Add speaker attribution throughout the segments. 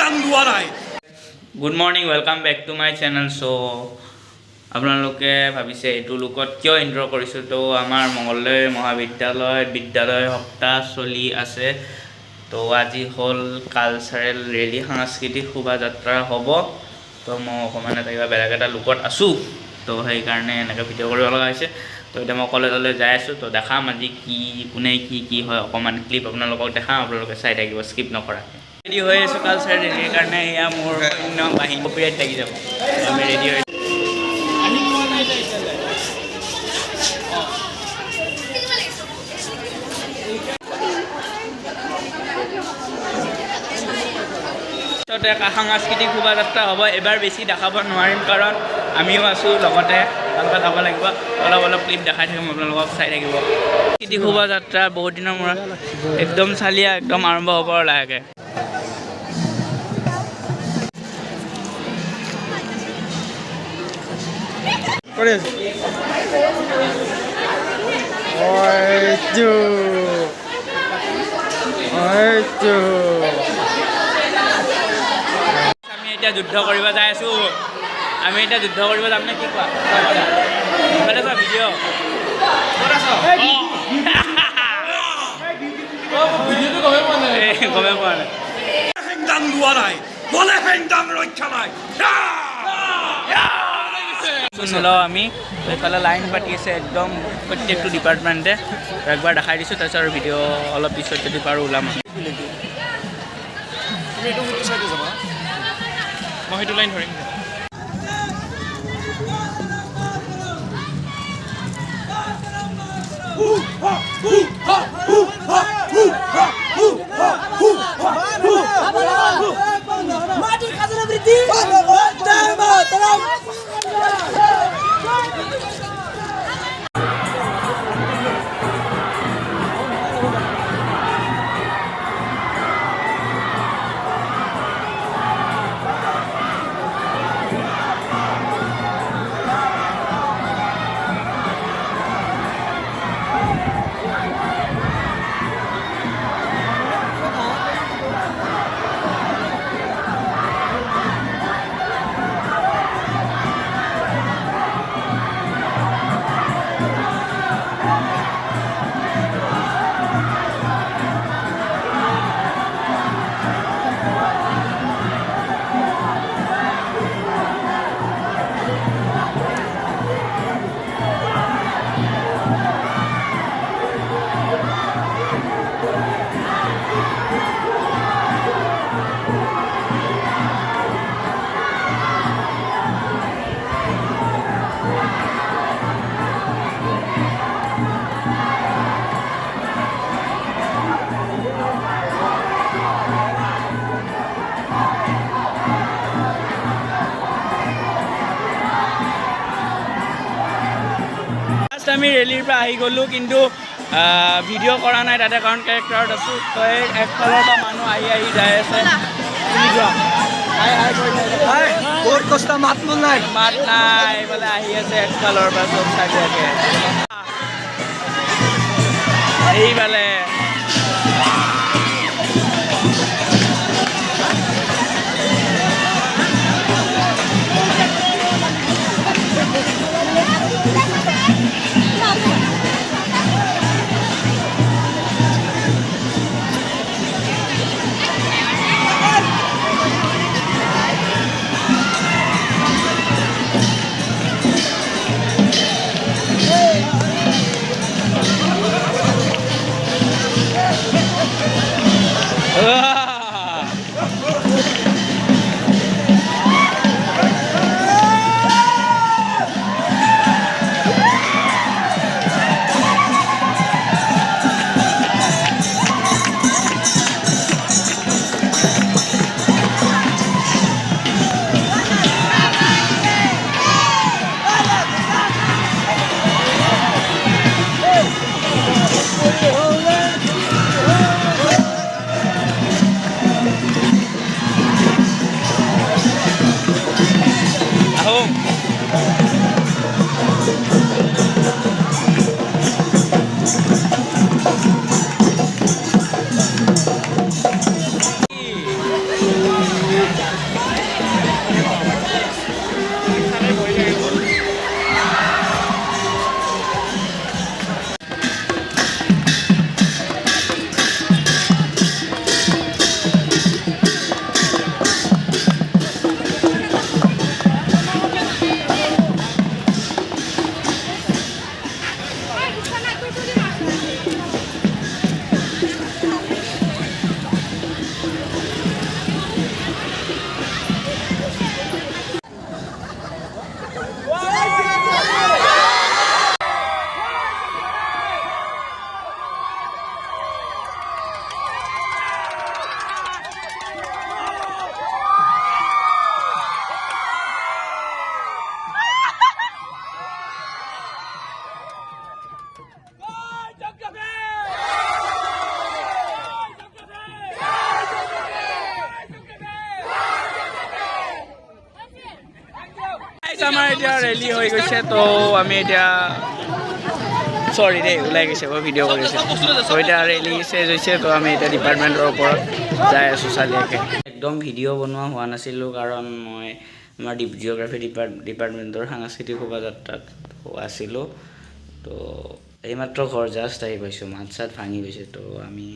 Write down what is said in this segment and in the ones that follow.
Speaker 1: Good morning, welcome back to my channel. So আপোনালোকে ভাবিছে এইটো লুকত কিয় ইন্ট্ৰো কৰিছো তো আমাৰ মঙ্গলদৈ মহাবিদ্যালয় বিদ্যালয় সপ্তাহ চলি আছে তো আজি হল কালচাৰেল ৰেলি সাংস্কৃতিক শোভাযাত্ৰা হ'ব তো মই অকমান এটা বেলেগ এটা লুকত আছো তো সেই কাৰণে এনেকৈ ভিডিঅ' কৰিব লগা হৈছে তো এটা মই কলেজলৈ যাই আছো তো দেখাম আজি কি কোনে কি হয় অকমান ক্লিপ আপোনালোকক দেখাম আপোনালোকে চাই থাকিব স্কিপ নকৰা ৰেডি হৈ আছো কালচাৰেল ৰেলিৰ কাৰণে এয়া মোৰ অন্য বাহিনী কপিৰাইট লাগি যাব আমি ৰেডি হৈ সাংস্কৃতিক শোভাযাত্ৰা হ'ব এবাৰ বেছি দেখাব নোৱাৰিম কাৰণ আমিও আছো লগতে ভালকৈ যাব লাগিব অলপ ক্লিপ দেখাই থাকিম আপোনালোকক চাই থাকিব সাংস্কৃতিক শোভাযাত্ৰা বহুত দিনৰ মূৰত একদম চালিয়া একদম আৰম্ভ হ'ব লাহেকৈ আমি এতিয়া যুদ্ধ কৰিব যাই আছো আমি এতিয়া যুদ্ধ কৰিব যাম নে কি কোৱা ভিডিঅ' গমে পোৱা নাই হেংদাং লোৱা নাই বলে হেংদাং ৰক্ষা নাই নলওঁ আমি এইফালে লাইন পাতি আছে একদম প্ৰত্যেকটো ডিপাৰ্টমেণ্টে একবাৰ দেখাই দিছোঁ তাৰপিছত আৰু ভিডিঅ' অলপ পিছত যদি পাৰোঁ ওলাম মই সেইটো লাইন ধৰিম আমি ৰেলীৰ পৰা আহি গ'লোঁ কিন্তু ভিডিঅ' কৰা নাই তাতে কাৰণ কেৰেক্টাৰত আছোঁ তো একফালৰ পৰা মানুহ আহি যাই আছে বহুত কষ্ট মাত নাই বোলে আহি আছে একফালৰ পৰা চব চাই থাকে এইফালে এতিয়া ৰেলি হৈ গৈছে তো আমি এতিয়া চৰি দেই ওলাই গৈছে মই ভিডিঅ' কৰি আছোঁ তো এতিয়া ৰেলি চেজ হৈছে তো আমি এতিয়া ডিপাৰ্টমেণ্টৰ ওপৰত যাই আছোঁ চালিয়াকৈ একদম ভিডিঅ' বনোৱা হোৱা নাছিলোঁ কাৰণ মই আমাৰ জিঅ'গ্ৰাফী ডিপাৰ্টমেণ্টৰ সাংস্কৃতিক শোভাযাত্ৰাত আছিলোঁ তো এইমাত্ৰ ঘৰ জাষ্ট আহি পাইছোঁ মাত চাত ভাঙি গৈছে তো আমি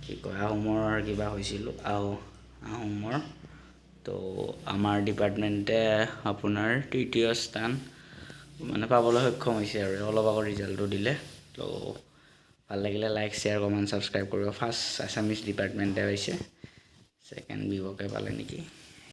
Speaker 1: কি কয় আহোমৰ কিবা হৈছিলোঁ আহোমৰ তো আমাৰ ডিপাৰ্টমেণ্টে আপোনাৰ তৃতীয় স্থান মানে পাবলৈ সক্ষম হৈছে আৰু অলপ আগত ৰিজাল্টটো দিলে তো ভাল লাগিলে লাইক শ্বেয়াৰ কমেণ্ট ছাবস্ক্ৰাইব কৰিব ফাৰ্ষ্ট আছামিজ ডিপাৰ্টমেণ্টে হৈছে ছেকেণ্ড বিহুকে পালে নেকি